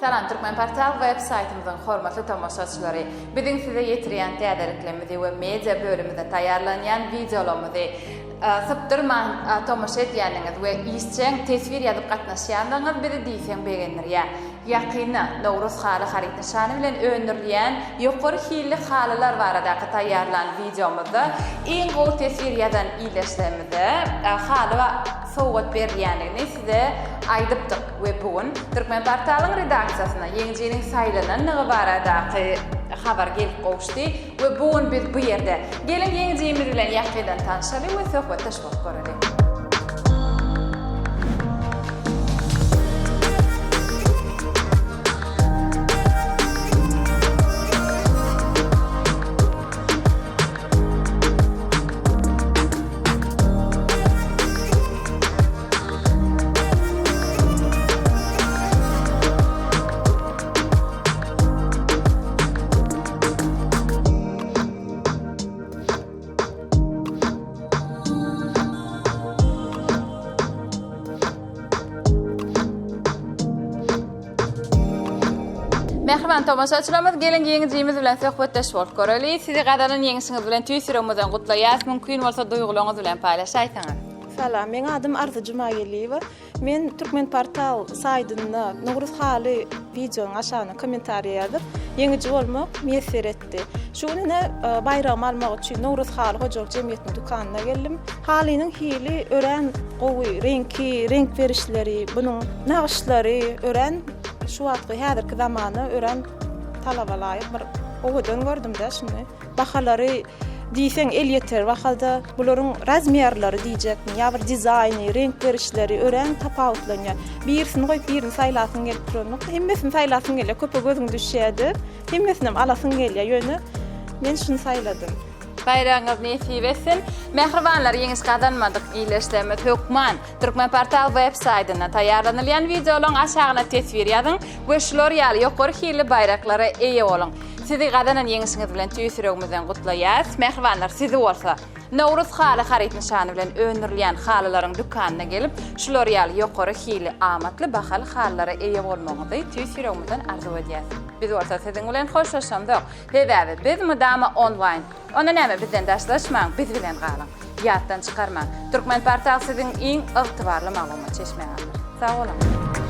Salam Turkmenportal web saytımızın hormatly tamaşaçyları. Biziň size ýetirýän täzeliklerimizi we media bölüminde taýýarlanýan videolarymyzy sypdyrman tamaşa edýäniňiz we isçeň teswir ýazyp gatnaşýandyňyz bizi diýsen begendirýär. Ýakyna Nowruz haly haryty şany bilen öňdürilýän ýokary hilli halylar barada taýýarlan videomyzda iň gowy teswir ýazan iýleşlemizde haly we sowgat berilýändigini size aýdypdyk we bugun Turkmenportalyň redaksiýasyna ýeňjiniň saýlananyny baradaky habar gelip gowuşdy we bugun biz bu ýerde gelin ýeňjimiz bilen ýakydan tanışaly we söhbet taşmak göreli. Merhaban tamaşaçylarymyz, gelin ýeňjimiz bilen söhbetleşip göreli. Sizi gadadan ýeňsiňiz bilen tüýsüremizden gutlaýas, mümkin bolsa duýgularyňyz bilen paýlaşaýsaňyz. Salam, men adym Arzu Jumageliýewa. Men Turkmenportal saýdyna Nowruz haly videoň aşagyna kommentariýa ýazyp, ýeňji bolmak meýser etdi. Şuňa bayrağım almak üçin Nowruz haly hojalyk jemgyýetiniň dukanyna geldim. Halynyň hili ören, gowy, renk berişleri, bunyň naqşlary ören şu wagtky häzirki zamana ören talabalar bir owadan gördüm-de şunu. Bahalary diýsen el ýeter wagtda bularyň razmerlary diýjekmi, ýa bir dizaýny, renk berişleri ören tapawutlanýar. Birisini goýup birini saýlasyň gelip duranok, hemmesini saýlasyň gelýär, köpe gözüň düşýärdi. Hemmesini alasyň gelýär ýöne. Men şunu saýladym. Bayrağınız nesip etsin. Mehribanlar, ýeňiz gadanmadyk iýleşleme Hökman Turkmenportal web saytyna taýýarlanylýan videolaryň aşagyna teswir ýazyň we şular ýaly ýokary hilli bayraklara eýe boluň. Sizi gadanan ýeňsiňiz bilen tüýsüremizden gutlaýas. Mehribanlar, sizi bolsa Nowruz haly haryty şany bilen öňdürilýän halylaryň dukanyna gelip şular ýaly ýokary hilli amatly bahaly halylara eýe bolmagyny tüýsüremizden arzu edýäs. Biz bolsa siziň bilen hoşlaşamdyk. Sebäbi biz mudama online. Ona näme bizden daşlaşmaň, biz bilen galyň. Ýatdan çykarmaň. Turkmenportal siziň iň ygtybarly maglumat çeşmeňidir. Sag bolun.